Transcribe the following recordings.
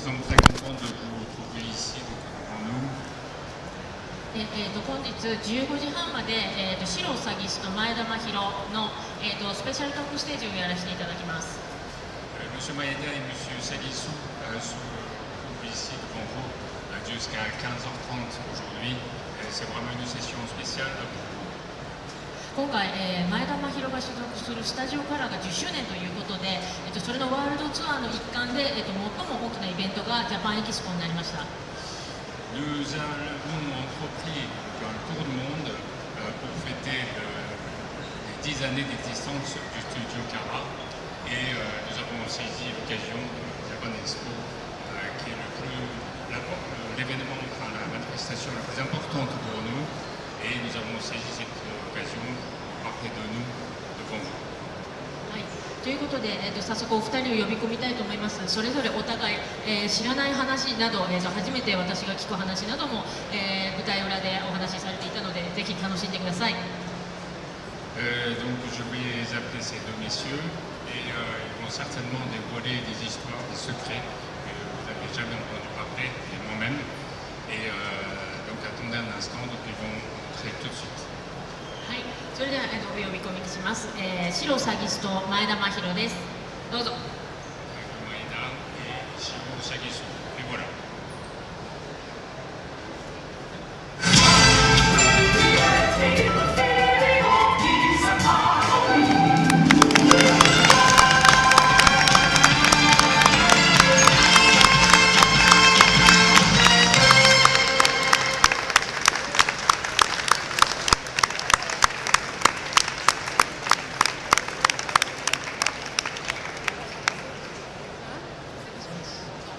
sommes très contents de vous retrouver ici devant nous. 本日15時半まで、白詐欺師と前田真宏の、スペシャルトークステージをやらせていただきます。Monsieur Maeda et Monsieur Sagissou se trouvent ici devant vous jusqu'à 15h30 aujourd'hui. C'est vraiment une session spéciale pour vous. 今回、前田真宏が所属するスタジオカラーが10周年ということで、それのワールドツアーの一環で、最も大きなイベントがジャパンエキスポになりました。Nous avons entrepris un tour du monde pour fêter les 10 années d'existence du studio Kara et nous avons saisi l'occasion de Japan Expo qui est l'événement, enfin, la manifestation la plus importante pour nous et nous avons saisi cette occasion pour parler de nous devant vous. ということで、早速お二人を呼び込みたいと思います。それぞれお互い、知らない話など、初めて私が聞く話なども、舞台裏でお話しされていたので、ぜひ楽しんでください。Donc je vais appeler ces deux messieurs et ils vont certainement dévoiler des histoires, des secrets que vous n'avez jamais entendu parler, et moi-même. Et donc attendez un instant, donc ils vont entrer tout de suite. はい、それでは、お呼び込みします。白詐欺師と前田真宏です。どうぞ。Maeda et Shiro Sagissou. Et voilà.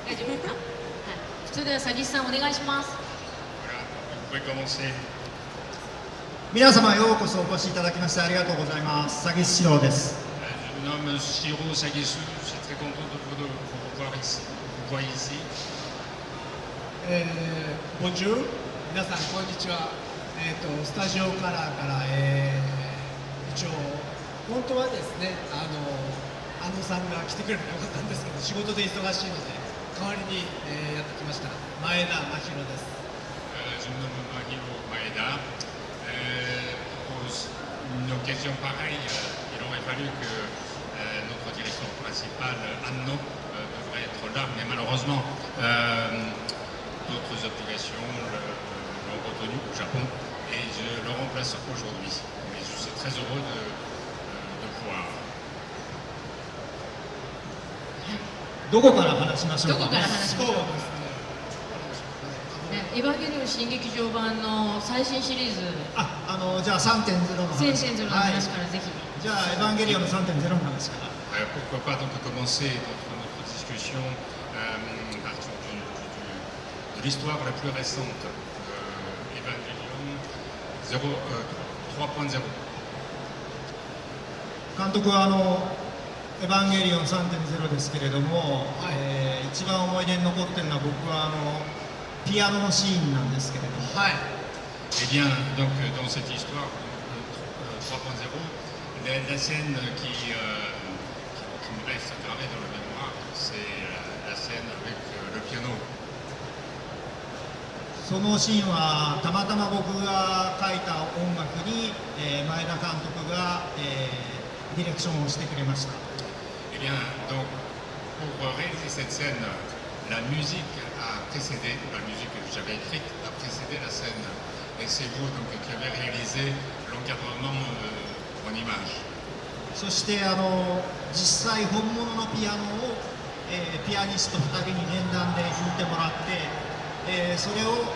大丈夫ですか？はい。それでは詐欺師さんお願いします。Voilà, vous pouvez commencer. 皆様ようこそお越しいただきましてありがとうございます。詐欺師四郎です。Je me nomme Shiro Sagissou, je suis très content de vous revoir ici. Vous voyez ici. Bonjour 皆さんこんにちは。スタジオカラーから、一応本当はですねあのさんが来てくればよかったんですけど仕事で忙しいので代わりに、やってきました前田真宏です。Je me nomme Mahiro Maeda. Pour une occasion pareille, il aurait fallu que notre directeur principal, Anno, devrait être là, mais malheureusement, d'autres obligations l'ont retenu au Japon et je le remplace aujourd'hui. Mais je suis très heureux de pouvoir. どこから話しましょうか。どこから話しましょう。そうですねエヴァンゲリオン新劇場版の最新シリーズじゃあ 3.0 の話。 3.0の話からぜひ。じゃあエヴァンゲリオンの 3.0 の話から。Pourquoi pas donc commencer notre discussion à partir de l'histoire la plus récente, Evangelion 3.0. 監督はエヴァンゲリオン 3.0 ですけれども、一番思い出に残ってるのは僕はピアノのシーンなんですけれども、はい。Eh bien, donc dans cette histoire 3.0, la scène qui me reste gravée dans la mémoire, c'est la scène avec le piano. そのシーンはたまたま僕が書いた音楽に、前田監督が、ディレクションをしてくれました。Eh bien, donc pour réaliser cette scène, la musique a précédé, la musique que j'avais écrite a précédé la scène. Et c'est vous donc qui avez réalisé l'encadrement en images. そして実際本物のピアノを、ピアニスト2人に連弾で弾いてもらって、それを、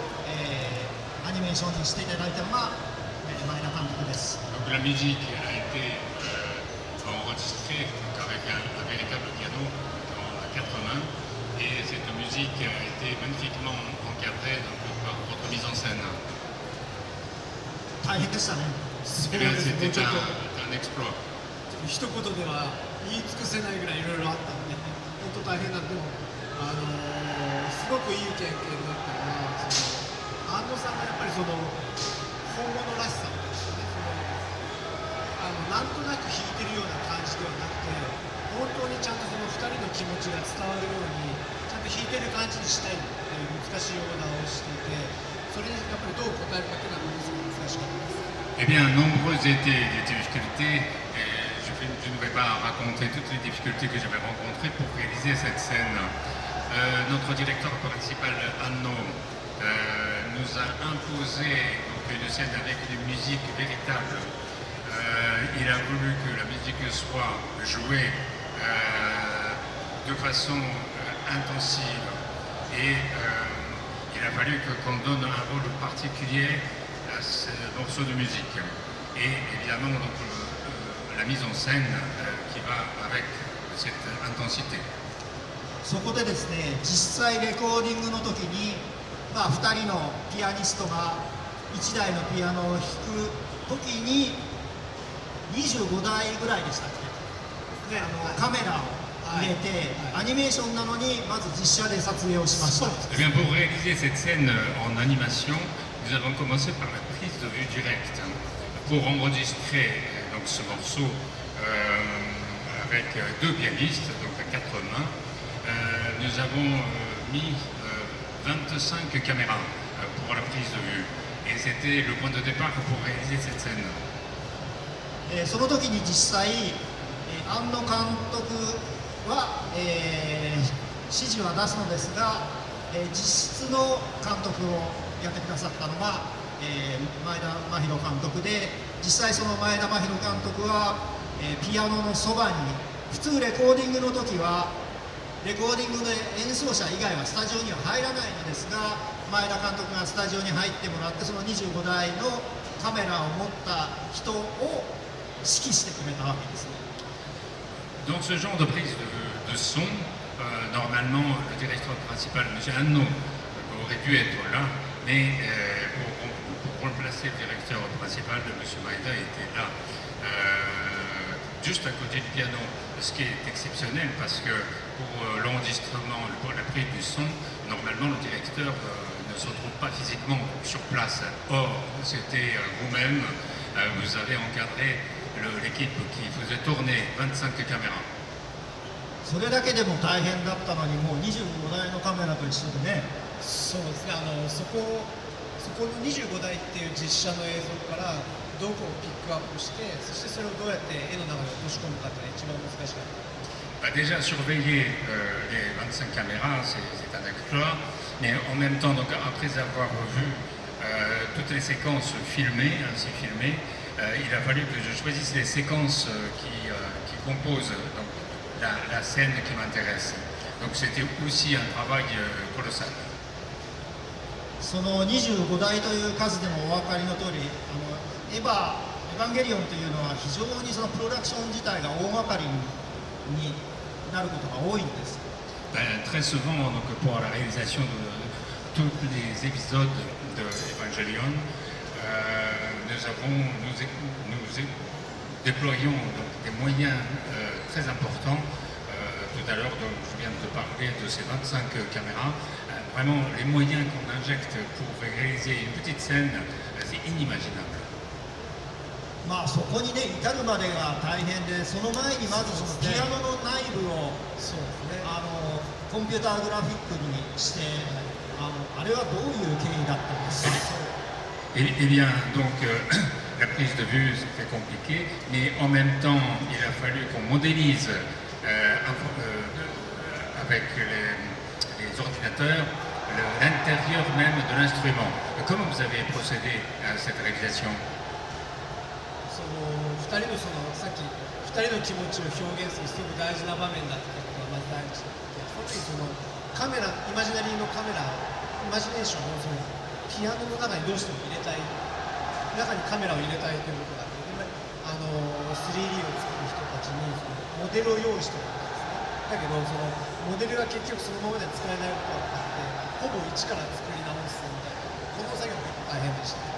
アニメーションにしていただいたのが、前田監督です。Donc la musique a été enregistrée donc avec un véritable piano à 4 mains et cette musique a été magnifiquement encadrée donc, par votre mise en scène. 大変でしたね。 Eh bien, c'était un exploit. 一言では言い尽くせないぐらいいろいろあったんで本当大変なんでもすごくいい経験だったのは安藤さんがやっぱり本物らしさですねなんとなく弾いてるような感じではなくて本当にちゃんとその2人の気持ちが伝わるようにちゃんと弾いてる感じにしたいっていう難しいオーダーをしていて、それにやっぱりどう答えるかっていうのはものすごく難しかったです。Eh bien, nombreuses étaient les difficultés. Je ne vais pas raconter toutes les difficultés que j'avais rencontrées pour réaliser cette scène. Notre directeur principal, Anno, nous a imposé donc, une scène avec une musique véritable. Il a voulu que la musique soit jouée de façon intensive et il a fallu qu'on donne un rôle particulier à ce morceau de musique. Et évidemment, donc, la mise en scène qui va avec cette intensité. そこでですね、実際レコーディングの時に、2人のピアニストが1台のピアノを弾く時に25台ぐらいでしたっけ、カメラを入れて、アニメーションなのにまず実写で撮影をしました。Eh bien, pour réaliser cette scène en animation, nous avons commencé par la prise de vue directe pour enregistrer donc, ce morceau avec deux pianistes, donc à quatre mains. Nous avons mis 25 caméras pour la prise de vue et c'était le point de départ pour réaliser cette scène. その時に実際、庵野監督は、指示は出すのですが、実質の監督をやってくださったのが、前田真宏監督で、実際その前田真宏監督は、ピアノのそばに、普通レコーディングの時はレコーディングで演奏者以外はスタジオには入らないのですが、前田監督がスタジオに入ってもらって、その25台のカメラを持った人を指揮してくれたわけですね。Dans ce genre de prise de son, normalement le directeur principal, M. Anno, aurait dû être là, mais pour remplacer le directeur principal, M. Maeda était là, juste à côté du piano, ce qui est exceptionnel parce que pour l'enregistrement, pour la prise du son, normalement le directeur ne se trouve pas physiquement sur place. Or, c'était vous-même, vous avez encadré l'équipe qui faisait tourner 25 caméras. それだけでも大変だったのに、もう25台のカメラと一緒でね。そうですね、そこの25台っていう実写の映像からどこをピックアップして、そしてそれをどうやって絵の中に落とし込むかっていうのが一番難しかった。Déjà surveiller les 25 caméras, c'est un exploit, mais en même temps, donc, après avoir vu toutes les séquences filmées, ainsi filmées, il a fallu que je choisisse les séquences qui composent donc, la scène qui m'intéresse. Donc c'était aussi un travail colossal. その25台という数でもお分かりの通り、エヴァンゲリオンというのは非常にそのプロダクション自体が大掛かりになることが多いんです。Très souvent, donc, pour la réalisation de tous les épisodes de Evangelion, nous déployons donc, des moyens très importants. Tout à l'heure, je viens de te parler de ces 25 caméras. Vraiment, les moyens qu'on injecte pour réaliser une petite scène, c'est inimaginable. そこにね至るまでが大変で、その前にまずそのピアノの内部をコンピューターグラフィックにして、あれはどういう経緯だったんですか。Eh bien, donc, la prise de vue, c'était compliqué, mais en même temps, il a fallu qu'on modélise avec les ordinateurs l'intérieur même de l'instrument. Comment vous avez procédé à cette réalisation? 2人のさっき2人の気持ちを表現するすごく大事な場面だったことがまず第一で、特にカメラ、イマジナリーのカメラ、イマジネーションをピアノの中にどうしても入れたい、中にカメラを入れたいということがあって、3D を作る人たちにモデルを用意してもらったんですね。だけどモデルが結局そのままでは使えないことが分かって、ほぼ一から作り直すみたいな、この作業が結構大変でした。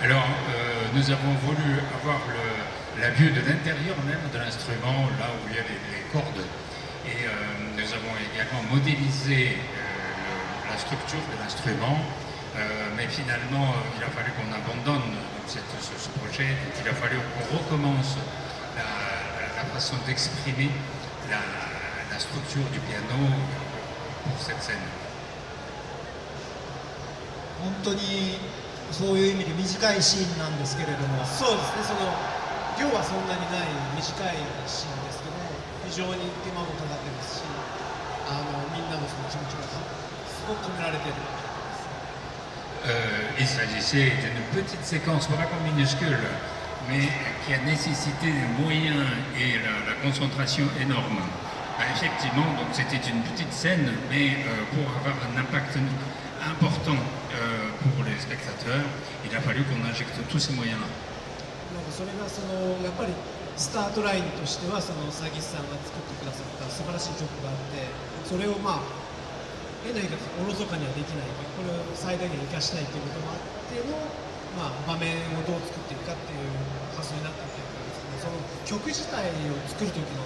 Alors, nous avons voulu avoir la vue de l'intérieur même de l'instrument, là où il y a les cordes. Et nous avons également modélisé la structure de l'instrument. Mais finalement, il a fallu qu'on abandonne ce projet. Il a fallu qu'on recommence la façon d'exprimer la structure du piano. pour cette scène. 本当にそういう意味で短いシーンなんですけれども、そうですね、その量はそんなにない短いシーンですけども、非常に手間もかかってますし、みんなのその気持ちがすごく込められている。Il s'agissait d'une petite séquence vraiment minuscule, mais qui a nécessité des moyens et la concentration énorme. Effectivement, donc c'était une petite scène, mais pour avoir un impact important pour les spectateurs, il a fallu qu'on injecte tous ces moyens-là. なんかそれがやっぱりスタートラインとしては、詐欺師さんが作ってくださった素晴らしい曲があって、それを変な言い方おろそかにはできない、これを最大限生かしたいということもあっての、場面をどう作っていくかっていう発想になったっていうかですね、その曲自体を作る時の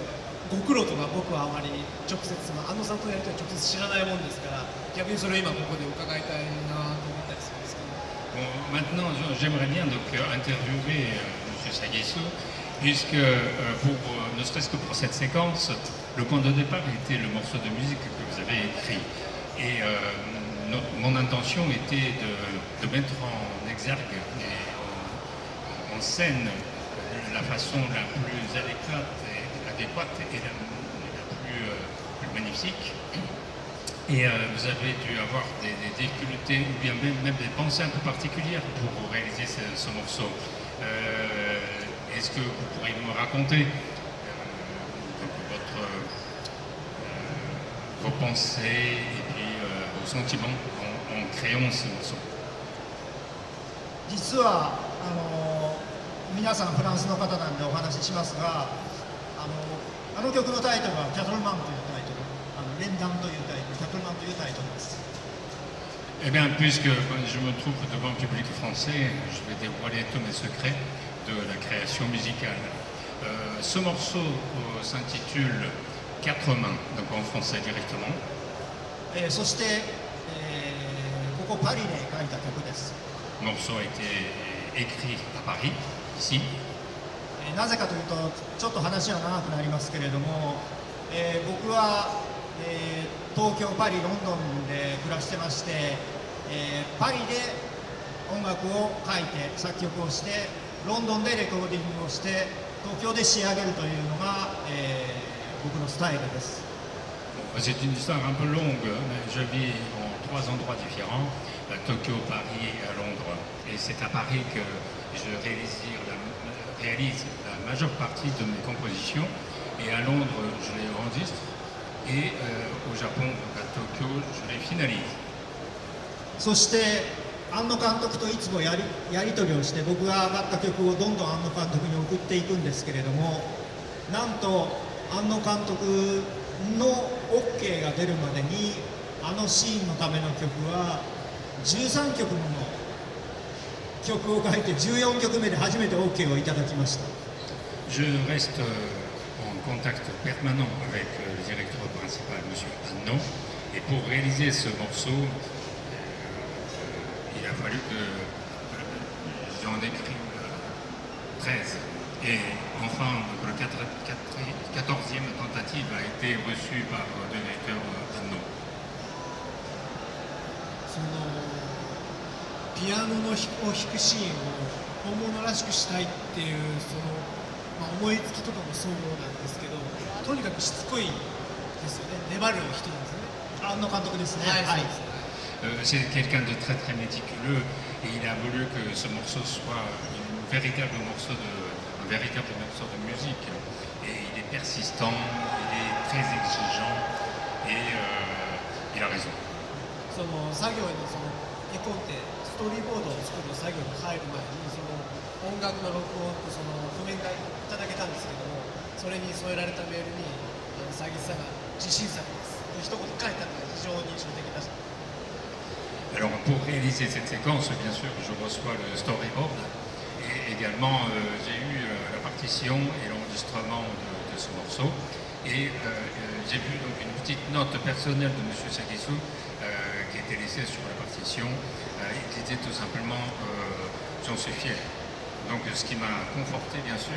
ご苦労とか僕はあまり直接安野さんとやりとり直接知らないもんですから、逆にそれを今ここで伺いたいなと思ったりするんですけど。Bon, maintenant, j'aimerais bien donc interviewer M. Sagisso, puisque ne serait-ce que pour cette séquence, le point de départ était le morceau de musique que vous avez écrit. Et mon intention était de mettre en exergue et en scène la façon la plus adéquate et la plus magnifique. Et vous avez dû avoir des difficultés ou bien même des pensées un peu particulières pour réaliser ce morceau. Est-ce que vous pourriez me raconter vos pensées et puis vos sentiments en créant ce morceau? 実は皆さんフランスの方なんでお話ししますが、あの曲のタイトルは「キャトルマン」というタイトル、連弾というタイトル、キャトルマンというタイトルです。Eh bien, puisque je me trouve devant le public français, je vais dévoiler tous mes secrets de la création musicale. Ce morceau s'intitule Quatre mains, donc en français directement. そして、ここパリで書いた曲です。Le morceau a été écrit à Paris, ici. なぜかというとちょっと話は長くなりますけれども、僕は、東京、パリ、ロンドンで暮らしてまして、パリで音楽を書いて作曲をして、ロンドンでレコーディングをして、東京で仕上げるというのが、僕のスタイルです。C'est une histoire un peu longue, mais je vis en 3 endroits différents, à Tokyo, Paris et à Londres. Et c'est à Paris que je réalise la majeure partie de mes compositions. Et à Londres, je les enregistre. Et au Japon, donc à Tokyo, je les finalise. そして庵野監督といつもやり取りをして、僕が上がった曲をどんどん庵野監督に送っていくんですけれども、なんと庵野監督の OK が出るまでにあのシーンのための曲は13曲もの曲を書いて、14曲目で初めて OK をいただきました。 Je reste en contact permanent avec le directeur principal, M. Anno, et pour réaliser ce morceau, il a fallu que j'en écrive 13. Et enfin, le 14e tentative a été reçue par le directeur Anno. ピアノを弾くシーンを本物らしくしたいっていう思いつきとかもそうなんですけど、とにかくしつこいですよね。粘る人なんですよね。庵野監督ですね。はい、c'est quelqu'un de très très méticuleux et il a voulu que ce morceau soit un véritable morceau de musique. Et il est persistant, il est très exigeant et il a raison. その作業に絵コンテストーリーボードを作る作業に入る前に音楽の録音と譜面がいただけたんですけども、それに添えられたメールに詐欺師さんが自信作ですと一言書いたのが非常に印象的だした。 Alors pour réaliser cette séquence, bien sûr, je reçois le storyboard et également j'ai eu la partition et l'enregistrement de ce morceau. Et j'ai vu donc une petite note personnelle de M. Sagisso qui était laissée sur la partition. Il disait tout simplement j'en suis fier. Donc ce qui m'a conforté bien sûr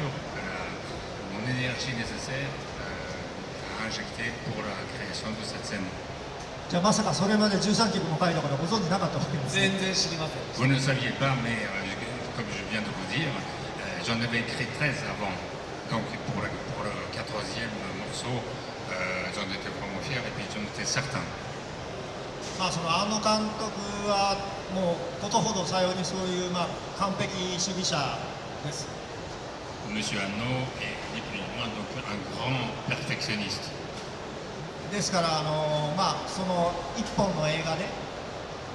mon énergie nécessaire à injecter pour la création de cette scène. じゃあまさかそれまで13曲も書いたからご存知なかったわけですね。全然知りませんでし Vous ne saviez pas, mais comme je viens de vous dire, j'en avais écrit 13 avant. Donc pour le 14e morceau, j'en étais vraiment fier et puis j'en étais certain. まあその庵野監督はもうことほどさようにそういうまあ完璧主義者です。 Monsieur Hanno est ni plus ni moins donc un grand perfectionniste. ですからまあその1本の映画で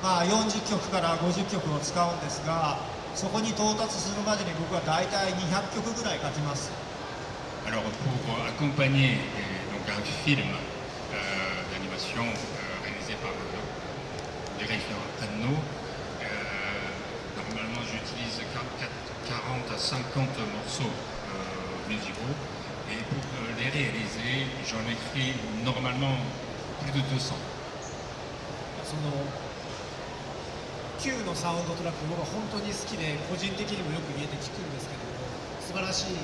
まあ40曲から50曲を使うんですが、そこに到達するまでに僕は大体200曲ぐらい書きます。 Alors pour accompagner donc un film d'animation réalisé par le directeur Hanno, normalement j'utilise 40 à 50 morceaux musicaux et pour les réaliser j'en écris normalement plus de 200. その Q のサウンドトラック僕は本当に好きで個人的にもよく家で聴くんですけども素晴らしい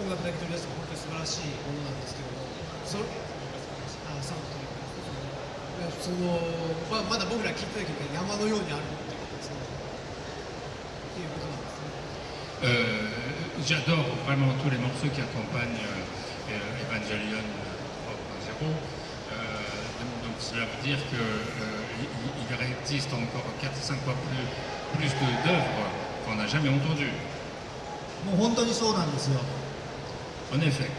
音楽だけ取り出しても本当に素晴らしいものなんですけどもサウンドトラックそのまだ僕ら聴いてた曲が山のようにあるっていうことですねっていうことなんですね。 J'adore vraiment tous les morceaux qui accompagnent Evangelion 3.0. Donc cela veut dire qu'il existe encore 4-5 fois plus d'œuvres qu'on n'a jamais entendues. もう本当にそうなんですよ。 En effet.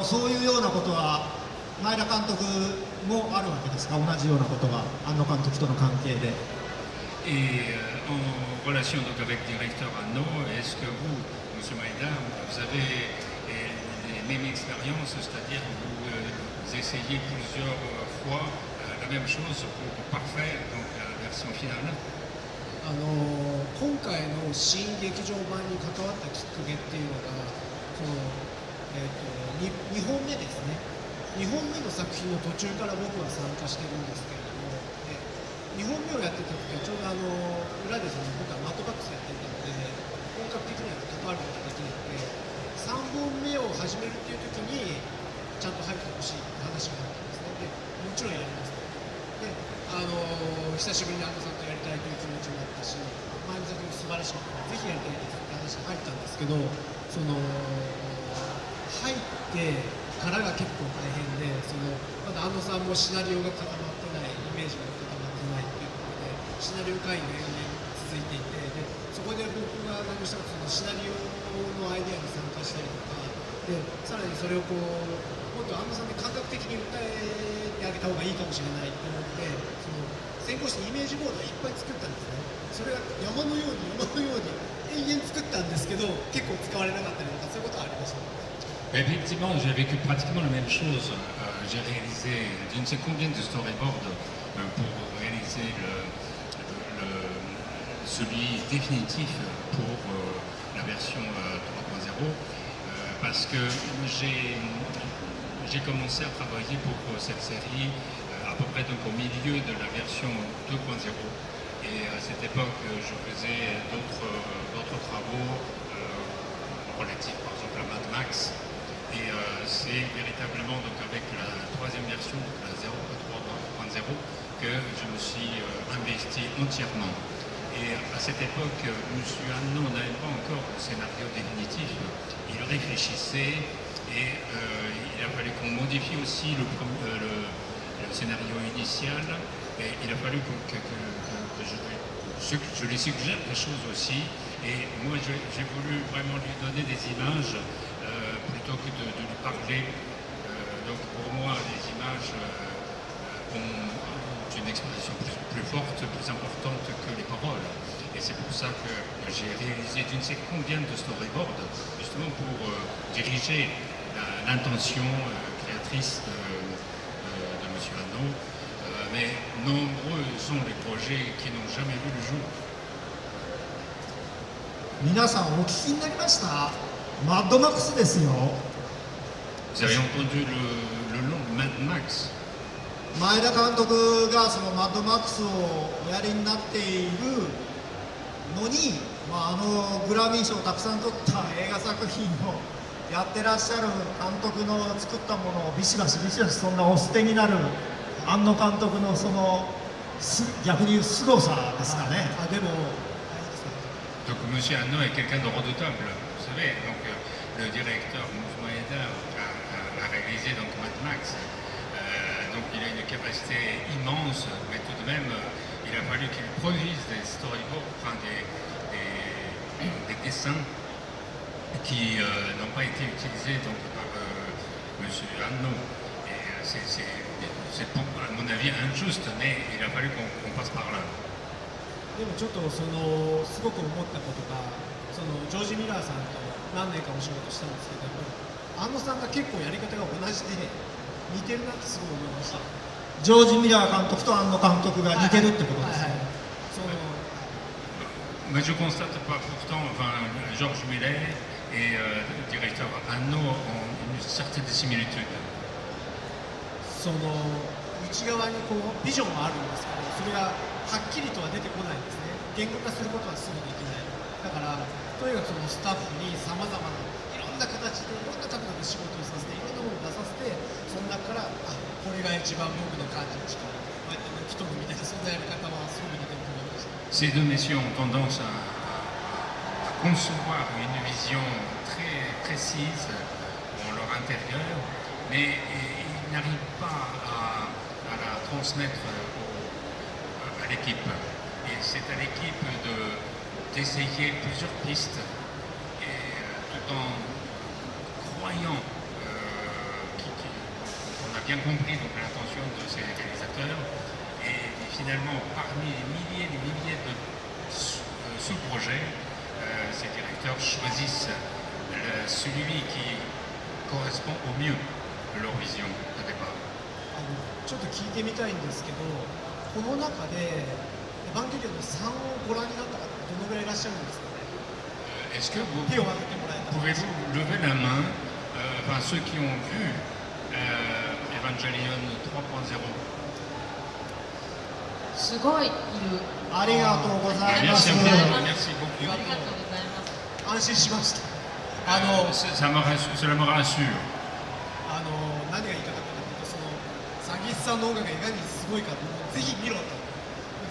そういうようなことは前田監督もあるわけですか、同じようなことが庵野監督との関係で。 Et en relation donc avec le directeur Hanno, est-ce que vous, M. Maeda, vous avez les mêmes expériences, c'est-à-dire que vous essayez plusieurs fois la même chose pour parfaire donc, la version finale? 今回の新劇場版に関わったきっかけっていうのが2本目ですね。2本目の作品の途中から僕は参加してるんですけれども、2本目をやってた時はちょうど裏で僕はマットバックスやっていたので、本格的には関わることができなくて、3本目を始めるっていう時にちゃんと入ってほしいって話があったんですね。でもちろんやります。で久しぶりに安藤さんとやりたいという気持ちもあったし、前の作品素晴らしかったからぜひやりたいですって話が入ったんですけど、入ってからが結構大変で、まだ安藤さんもシナリオが固まってない、イメージが固まってないっていうことでシナリオ会議が延々続いていて、でそこで僕が何をしたかシナリオのアイデアに参加したりとかで、さらにそれをもっと安藤さんで感覚的に訴えてあげた方がいいかもしれないと思って、先行してイメージボードをいっぱい作ったんですね。それが山のように延々作ったんですけど、結構使われなかったりとかそういうことはありました。 Effectivement, j'ai vécu pratiquement la même chose. J'ai réalisé je ne sais combien de storyboards pour réaliser celui définitif pour la version 3.0 parce que j'ai commencé à travailler pour cette série à peu près donc au milieu de la version 2.0 et à cette époque je faisais d'autres travaux relatifs par exemple à Mad Max. Et c'est véritablement donc avec la troisième version, la 3.0, que je me suis investi entièrement. Et à cette époque, M. Hanno n'avait pas encore le scénario définitif. Il réfléchissait et il a fallu qu'on modifie aussi le scénario initial. Et il a fallu que je lui suggère des choses aussi. Et moi, j'ai voulu vraiment lui donner des images plutôt que de lui parler. Donc pour moi, les images ont une expression plus forte, plus importante que les paroles. Et c'est pour ça que j'ai réalisé je ne sais combien de storyboards, justement pour diriger l'intention créatrice de M. Hanno. Mais nombreux sont les projets qui n'ont jamais vu le jour. 皆さんお聞きになりました？マッドマックスですよ。 Vous avez entendu le nom Mad Max? 前田監督がそのマッドマックスをおやりになっているのに、グラミー賞をたくさん取った映画作品のやってらっしゃる監督の作ったものをビシバシビシバシそんなお捨てになる庵野監督のその逆に言う凄さですかね。あでも Donc M. Hanno est quelqu'un de redoutable, vous savez. Donc le directeur Mouvement Maeda a réalisé donc Mad Max. Donc il a une capacité immense, mais tout de même il a fallu qu'il produise des storyboards, enfin des dessins qui n'ont pas été utilisés donc, par M. Hanno. Et c'est à mon avis injuste, mais il a fallu qu'on passe par là. でもちょっとすごく思ったことがジョージ・ミラーさんと何年かお仕事したんですけども、庵野さんが結構やり方が同じで似てるなってすごい思いました。ジョージ・ミラー監督と庵野監督が似てるってことですね。Mais je constate pas pourtant, enfin, Georges Miller et le directeur Hanno ont une certaine similitude. 内側にビジョンはあるんですけど、それがはっきりとは出てこないんですね。言語化することはすぐできない。だからとにかくスタッフにさまざまないろんな形でいろんな角度で仕事をさせていろんなものを出させて、その中からこれが一番僕の感じに近い。こうやって一人みたいなそんなやり方はすごく似てると思いました。Ces deux messieurs ont tendance à concevoir une vision très précise dans leur intérieur, mais ils n'arrivent pas à la transmettre à l'équipe. Et c'est à l'équipe d'essayer plusieurs pistes, et tout en croyant qu'on a bien compris donc, l'intention de ces réalisateurs. Et finalement, parmi les milliers de sous-projets, ces directeurs choisissent celui qui correspond au mieux à leur vision au départ. ちょっと聞いてみたいんですけど、この中でエヴァンゲリオンの3をご覧になった方どのぐらいいらっしゃるんですかね。 Est-ce que vous 手を挙げてもらえたら。 pouvez-vous lever la main, enfin, ceux qui ont vu Evangelion 3.0? すごいいる。ありがとうございま Merci す。 Merci beaucoup. ありがとうございます。安心しました。Cela me rassure. 何が言いたかったかというと、詐欺師さんの音楽がいかにすごいかとぜひ見ろと、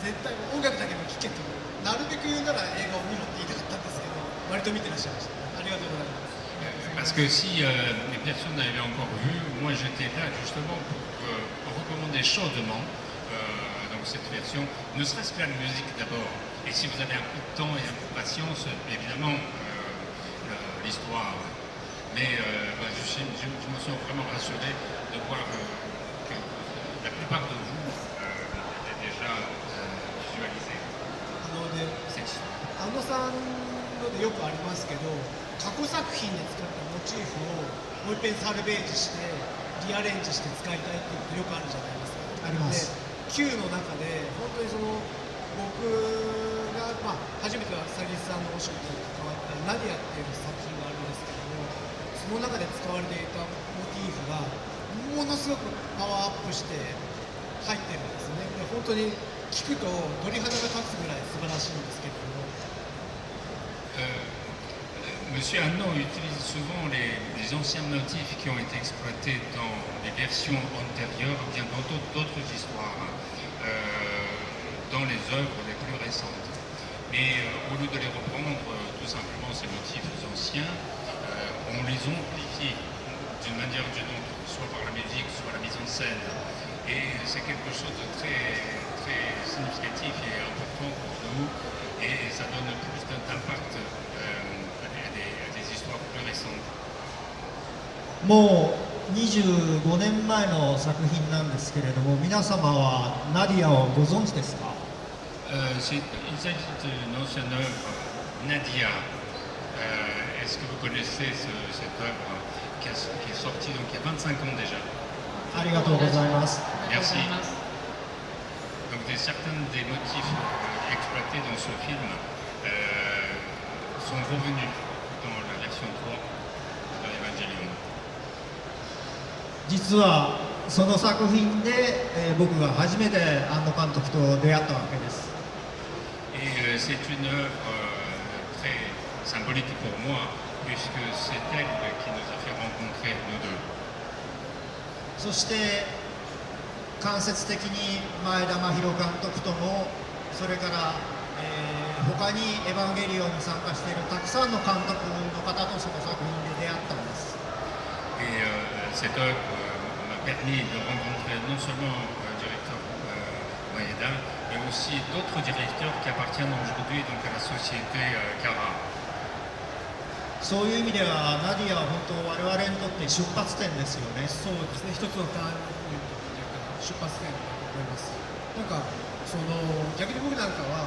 絶対音楽だけも聴けと、なるべく言うなら映画を見ろって言いたかったんですけど、割と見てらっしゃいました。ありがとうございます。 Parce que si les personnes n'avaient encore vu, moi j'étais là justement pour recommander chaudement donc cette version, ne serait-ce que la musique d'abord. Et si vous avez un peu de temps et un peu de patience, évidemment, l'histoire. Mais je me sens vraiment rassuré de voir que la plupart de vous avez déjà visualisé cette histoire. 庵野さんのでよくありますけど、過去作品で使ったモチーフをもう一遍サルベージしてリアレンジして使いたいっていうのよくあるじゃないですか。あります。で Q の中で本当に僕が、初めては詐欺師さんのお仕事に関わったナディアっていう作品があるんですけども、その中で使われていたモチーフがものすごくパワーアップして入ってるんですね。で本当に聞くと鳥肌が立つぐらい素晴らしいんですけれども。Monsieur Hanno utilise souvent les anciens motifs qui ont été exploités dans les versions antérieures, ou bien dans d'autres histoires, dans les œuvres les plus récentes. Mais au lieu de les reprendre tout simplement ces motifs anciens, on les amplifie d'une manière ou d'une autre, soit par la musique, soit la mise en scène. Et c'est quelque chose de très, très significatif et important pour nous, et ça donne plus d'impact à des histoires plus récentes. もう25年前の作品なんですけれども、皆様はナディアをご存知ですか？ Il s'agit d'une ancienne œuvre, Nadia. Est-ce que vous connaissez cette œuvre qui est sortie donc, il y a 25 ans déjà? ありがとうございます。 Merci. Donc certains des motifs exploités dans ce film sont revenus dans la version 3 de Evangelion. 実はその作品で、僕が初めて庵野監督と出会ったわけです。 Et c'est une œuvre très symbolique pour moi puisque c'est elle qui nous a fait rencontrer nous deux. そして間接的に前田真宏監督ともそれから、他に「エヴァンゲリオン」に参加しているたくさんの監督の方とその作品で出会ったんです。 Et cette œuvre m'a permis de rencontrer non seulement le directeur Maeda, mais aussi d'autres directeurs qui appartiennent aujourd'hui donc à la société Cara. そういう意味ではナディアは本当我々にとって出発点ですよね。そうですね、一つのターンポイントというか出発点だと思います。なんかその逆に僕なんかは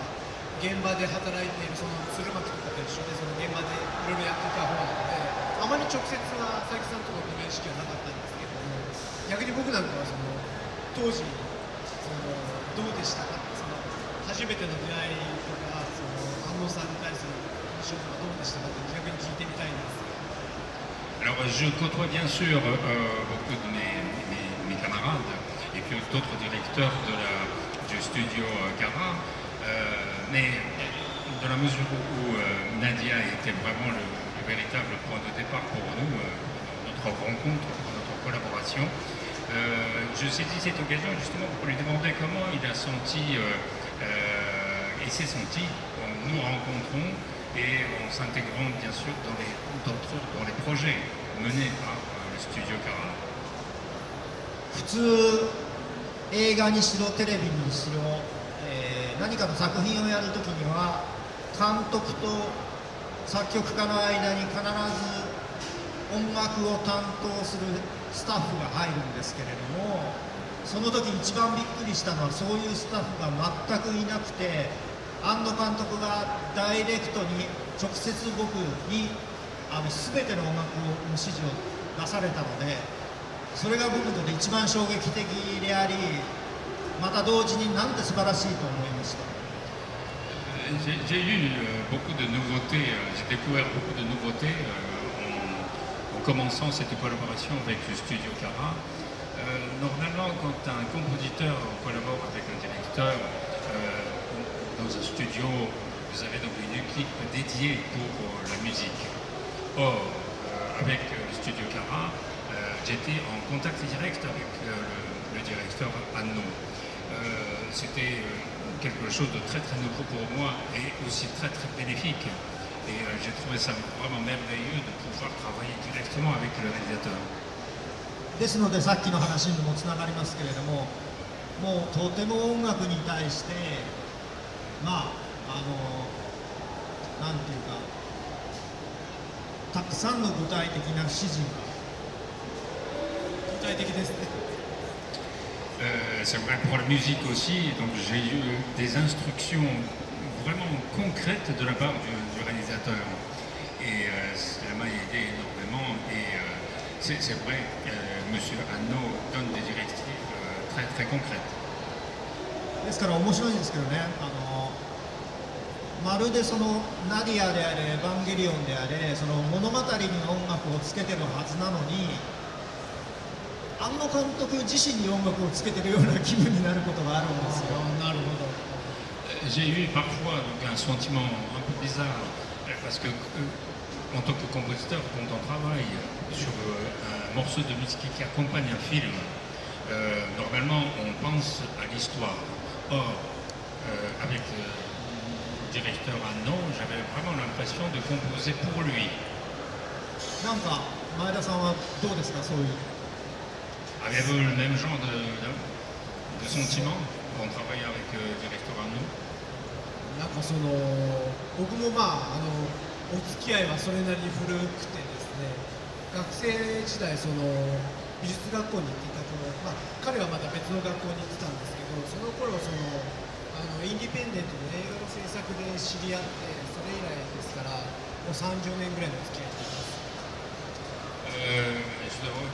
現場で働いているその鶴巻とかと一緒でその現場でいろいろやってた方なので、あまり直接は佐伯さんとの面識はなかったんですけれども、逆に僕なんかはその当時そのどうでしたか、その初めての出会いとかその安野さんに対する印象とかどうでしたかって逆に聞いてみたいんです。 Alors je côtoie bien sûr beaucoup de mes camarades et puis d'autres directeurs du studio Cara, mais dans la mesure où Nadia était vraiment le véritable point de départ pour nous, notre rencontre, pour notre collaboration, je saisis cette occasion justement pour lui demander comment il a senti et s'est senti en nous rencontrons et en s'intégrant bien sûr dans les projets menés par le studio Cara. 普通映画にしろテレビにしろ、何かの作品をやるときには監督と作曲家の間に必ず音楽を担当するスタッフが入るんですけれども、その時一番びっくりしたのはそういうスタッフが全くいなくて、庵野監督がダイレクトに直接僕に全ての音楽の指示を出されたので、それが僕にとって一番衝撃的であり、また同時になんて素晴らしいと思いました。 J'ai eu beaucoup de nouveautés, j'ai découvert beaucoup de nouveautés en commençant cette collaboration avec le studio Cara. Normalement, quand un compositeur collabore avec un directeur dans un studio, vous avez donc une équipe dédiée pour la musique. Or, avec le studio Cara, j'étais en contact direct avec le directeur Anno. C'était quelque chose de très très nouveau pour moi et aussi très très bénéfique. Et j'ai trouvé ça vraiment merveilleux de pouvoir travailler directement avec le réalisateur. ですのでさっきの話にもつながりますけれども、もうとても音楽に対してなんていうかたくさんの具体的な指示が具体的ですね。C'est vrai pour la musique aussi, donc j'ai eu des instructions vraiment concrètes de la part du réalisateur. Et cela m'a aidé énormément. Et c'est vrai que M. Anno donne des directives très, très concrètes. ですから面白いんですけどね、まるでそのナディアであれ、エヴァンゲリオンであれ、その物語に音楽をつけてるはずなのに、庵野監督自身に音楽をつけてるような気分になることがあるんですよ。なるほど。J'ai eu parfois donc, un sentiment un peu bizarre parce que en tant que compositeur, quand on travaille sur un morceau de musique qui accompagne un film, normalement on pense à l'histoire. Or, avec le directeur Anno, j'avais vraiment l'impression de composer pour lui. なんか前田さんはどうですか、そういう。Avez-vous le même genre de sentiment quand on travaille avec le directeur Anno? なんかその僕もお付き合いはそれなりに古くてですね、学生時代その美術学校に行っていた頃、彼はまた別の学校に行ってたんですけど、その頃そのインディペンデントの映画の制作で知り合って、それ以来ですからもう30年ぐらいの付き合いになります。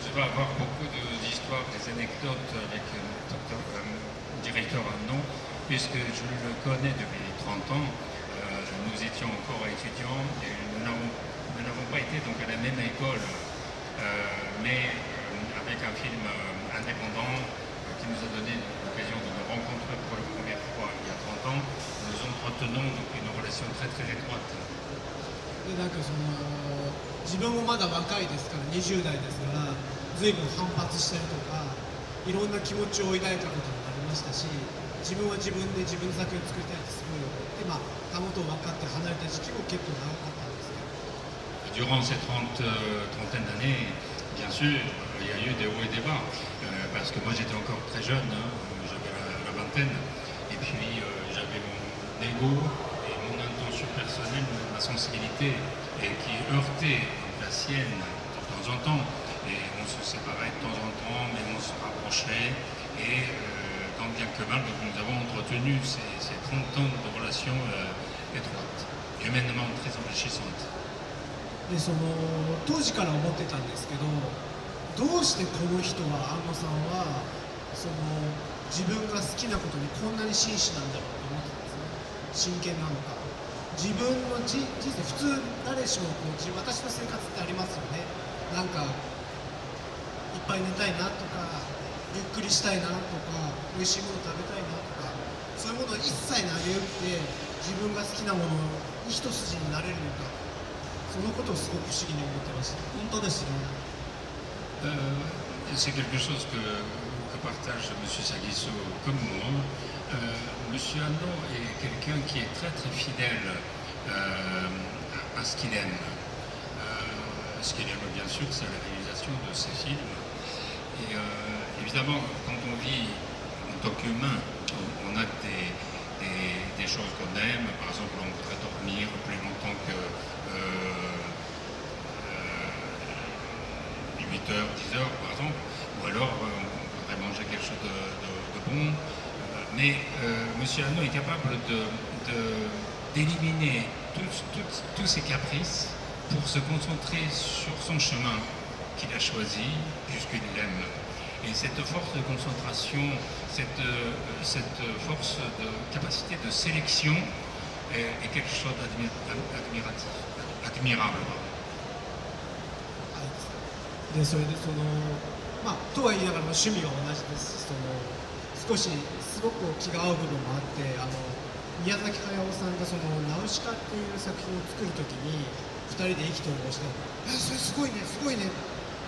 Je dois avoir beaucoup d'histoires, des anecdotes avec le directeur Anno, puisque je le connais depuis 30 ans. Nous étions encore étudiants et nous n'avons pas été donc à la même école, mais avec un film indépendant qui nous a donné l'occasion de nous rencontrer pour la première fois il y a 30 ans, nous entretenons donc une relation très très étroite. でなんかその自分もまだ若いですから20代ですから随分反発したりとかいろんな気持ちを抱いたこともありましたし自分は自分で自分の作品を作りたいってすごい思ってたもとを分かって離れた時期も結構長かったんですけど Durant ces trentaine d'années, bien sûr, il y a eu des hauts et des bas, parce que moi j'étais encore très jeune, hein, j'avais la vingtaine, et puis j'avais mon ego et mon intention personnelle, ma sensibilité, et qui heurtait la sienne de temps en temps, et on se séparait de temps en temps, mais on se rapprochait, et tant bien que mal, donc nous avons entretenu ces 30 ans de relations étroites, humainement très enrichissantes. で当時から思ってたんですけどどうしてこの人は安野さんは自分が好きなことにこんなに真摯なんだろうと思ってたんですね真剣なのか自分の人生普通誰しも私の生活ってありますよねなんかいっぱい寝たいなとかゆっくりしたいなとか美味しいもの食べたいなとかそういうものを一切投げ打って自分が好きなものに一筋になれるのかそのことをすごく不思議に思ってました。本当ですね。C'est quelque chose que partage M. Sagisso comme moi. M. Hanno est quelqu'un qui est très très fidèle à ce qu'il aime. Ce qu'il aime bien sûr, c'est la réalisation de ses films. Et évidemment, quand on vit en tant qu'humain, on a des choses qu'on aime. Par exemple, on voudrait dormir plus longtemps que 8 heures, 10 heures par exemple, ou alors on voudrait manger quelque chose de bon. Mais M. Hanno est capable d'éliminer tous ses caprices pour se concentrer sur son chemin qu'il a choisi, puisqu'il l'aime. Et cette force de concentration, cette force de capacité de sélection est quelque chose admirable. でそれでとは言いながら趣味は同じですし少しすごく気が合う部分もあって宮崎駿さんがナウシカっていう作品を作るときに2人で意気投合して「それすごいねすごいね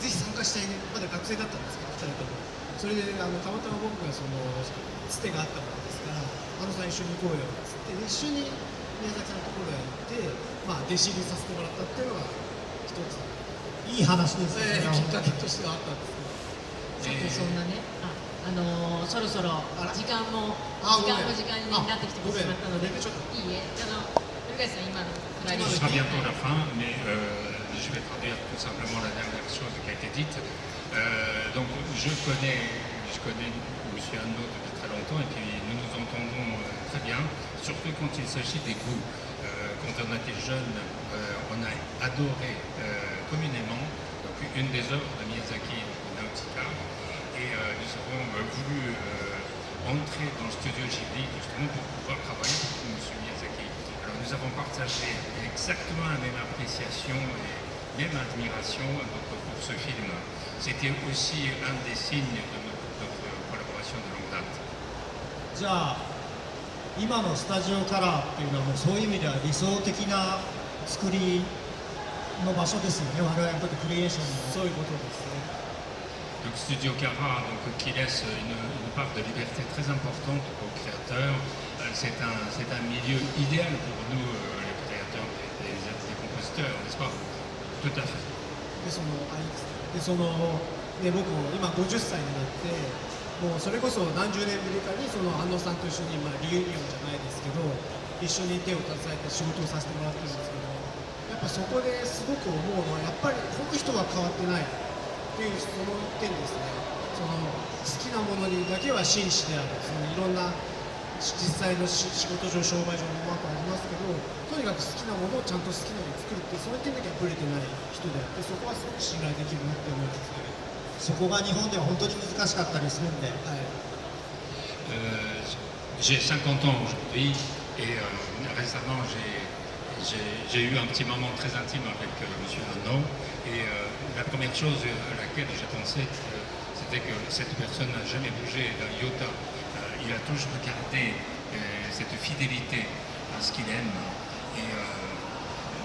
ぜひ参加したいね」まだ学生だったんですけど2人ともそれでたまたま僕がつてがあったものですから「あのさん一緒に行こうよ」っつって一緒に宮崎さんのところへ行って弟子入りさせてもらったっていうのが一つ。いい話ですね。きっかけとしてはあったんですさてそんなねそろそろ時間も時間になってきてしまったのでいいえ古川さん今のくらい Ce sera bientôt la fin, mais je vais traduire tout simplement la dernière chose qui a été dite. Donc je connais M. Hanno depuis très longtemps et puis nous nous entendons très bien, surtout quand il s'agit des goûts. Quand on était jeune, on a adoré communément donc, une des œuvres de Miyazaki, Nausicaa, et nous avons voulu entrer dans le studio Ghibli justement pour pouvoir travailler avec M. Miyazaki. Alors nous avons partagé exactement la même appréciation et même admiration donc, pour ce film. C'était aussi un des signes de notre collaboration de longue date. じゃあ今のスタジオカラーっていうのはもうそういう意味では理想的な作りの場所ですよね。我々にとってクリエーションのそういうことですね。Donc Studio Kara, donc, qui laisse une part de liberté très importante aux créateurs, c'est un milieu idéal pour nous, les créateurs, les compositeurs, n'est-ce pas? Tout à fait. で僕も今50歳になってもうそれこそ何十年ぶりかに安野さんと一緒にリユニオンじゃないですけど一緒に手を携えて仕事をさせてもらってるんですけどやっぱそこですごく思うのはやっぱりこの人は変わってないっていうその点ですね好きなものにだけは真摯であるいろんな実際の仕事上商売上のうまくありますけどとにかく好きなものをちゃんと好きなように作るってその点だけはブレてない人であってそこはすごく信頼できるなって思いますね。そこが日本では本当に難しかったりするんで、j'ai 50 ans aujourd'hui et récemment j'ai eu un petit moment très intime avec M. Hanno et la première chose à laquelle j'ai pensé c'était que cette personne n'a jamais bougé d'un iota. Il a toujours gardé cette fidélité à ce qu'il aime et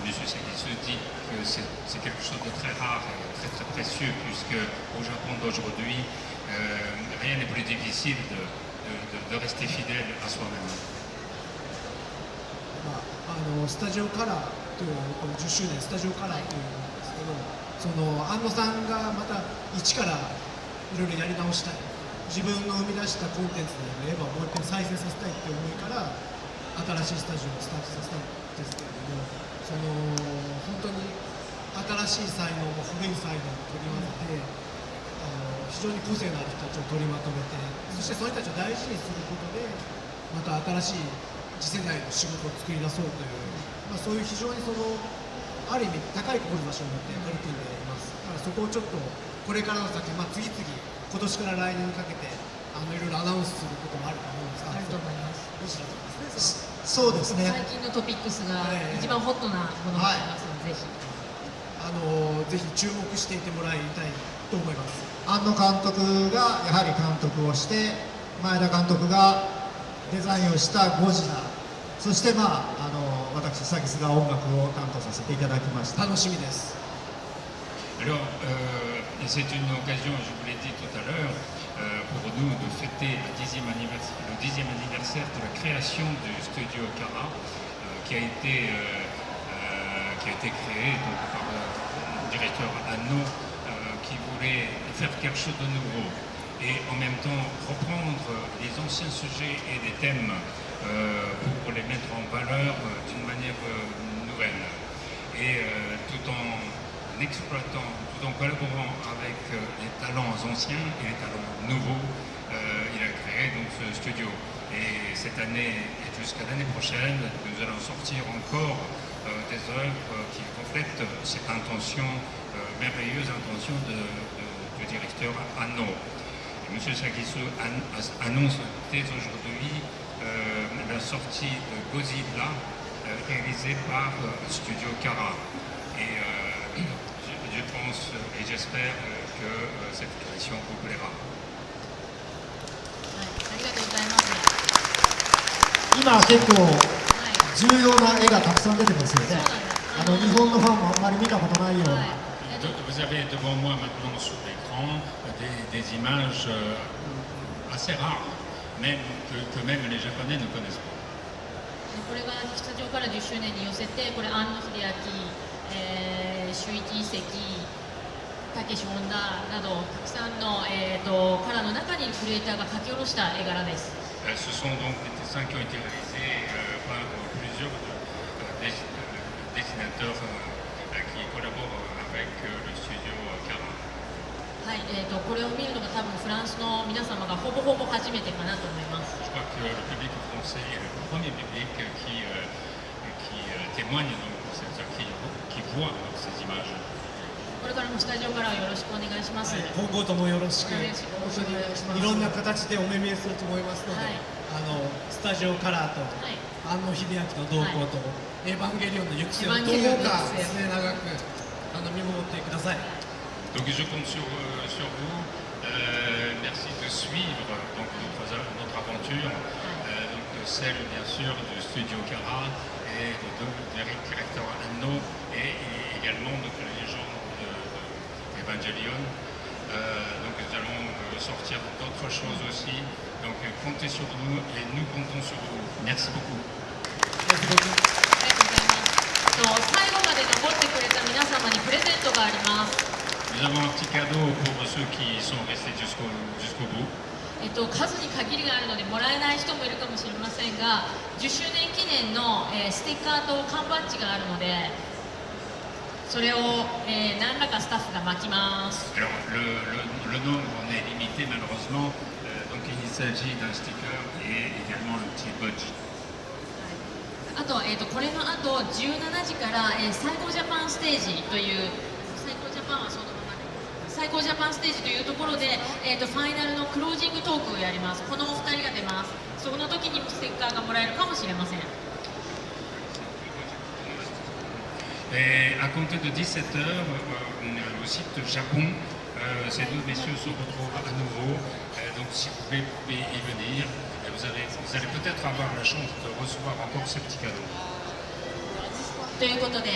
M. Sagisu dit que c'est quelque chose de très rare et très très précieux, puisque au Japon d'aujourd'hui, rien n'est plus difficile de rester fidèle à soi-même. スタジオカラーというこの10周年スタジオカラーというんですけど、その安野さんがまた一からいろいろやり直したい、自分の生み出したコンテンツであればもう一回再生させたいって思いから新しいスタジオをスタートさせたんですけれども、その本当に新しい才能も古い才能も取り混ぜて、非常に個性のある人たちを取りまとめて、そしてそういう人たちを大事にすることでまた新しい次世代の仕事を作り出そうという、そういう非常にある意味高い志を持って取り組んでいます。だからそこをちょっとこれからの先、次々今年から来年にかけていろいろアナウンスすることもあると思うんですが、あると思います。どちらですかね。そうですね。最近のトピックスが一番ホットなものがありますので、ぜひ注目していてもらいたいと思います。庵野監督がやはり監督をして、前田監督がデザインをしたゴジラ、そして私サギスが音楽を担当させていただきました。楽しみです。Alors, c'est une occasion, je vous l'ai dit tout à l'heure, pour nous de fêter le 10e anniversaire de la création du studio Kara, qui a été créé donc, par le directeur Anno, qui voulait faire quelque chose de nouveau et en même temps reprendre les anciens sujets et des thèmes pour les mettre en valeur d'une manière nouvelle. Et tout en exploitant, tout en collaborant avec les talents anciens et les talents nouveaux, il a créé donc ce studio. Et cette année et jusqu'à l'année prochaine, nous allons sortir encore des œuvres qui reflètent cette intention, merveilleuse intention du directeur Anno. M. Sagisu annonce dès aujourd'hui la sortie de Godzilla réalisée par Studio Kara. Et je pense et j'espère que cette création vous plaira. ありがとうございます。今結構はい重要な絵がたくさん出てますよね。日本のファンもあんまり見たことないような。Vous avez devant moi maintenant sur l'écran des images assez rares, même que même les Japonais ne connaissent pas. これがスタジオから10周年に寄せて、これ庵野秀明、周一遺跡、たけし本田などたくさんの、カラーの中にクリエイターが描き下ろした絵柄です。Ce sont donc des dessins qui ont été réalisés par plusieurs dessinateurs qui collaborent avec le studio Kara. はい、これを見るのが多分フランスの皆様がほぼほぼ初めてかなと思います。Je crois que le public français est le premier public qui témoigne donc de ces qui voit donc ces images. これからもスタジオからよろしくお願いします。今後ともよろしく、よろしくお本当に願いしますいろんな形でお目見えすると思いますので、はいスタジオカラーと、はい庵野秀明の動向と、エヴァンゲリオンの行く末をどうエヴァンゲリオンの行かく末末永く見守ってください。Donc je compte sur vous. Merci de suivre donc, notre aventure, donc, celle bien sûr du studio Kara et du directeur Anno et également donc, les gens d'Evangelion. Donc nous allons sortir d'autres choses aussi. Donc comptez sur nous et nous comptons sur vous. Merci beaucoup. ありがとうございます。最後まで残ってくれた皆様にプレゼントがあります。Nous avons un petit cadeau pour ceux qui sont restés jusqu'au bout. 数に限りがあるのでもらえない人もいるかもしれませんが、10周年記念の、ステッカーと缶バッジがあるので、それを、何らかスタッフが巻きます。Alors le nombre en est limité malheureusement, donc il s'agit d'un sticker et également un petit badge. あと、これの後17時から、最高ジャパンステージという最高ジャパンはそのままで最高ジャパンステージというところで、ファイナルのクロージングトークをやります。このお二人が出ます。その時にもステッカーがもらえるかもしれません。 Et à compter de 17h, au site Japon, ces deux messieurs se retrouvent à nouveau. Donc si vous pouvez y venir, vous allez peut-être avoir la chance de recevoir encore ce petit cadeau. ということで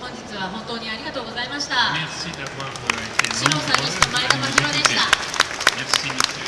本日は本当にありがとうございました。 Merci d'avoir été シロさんにして前田真宙でした。 Merci.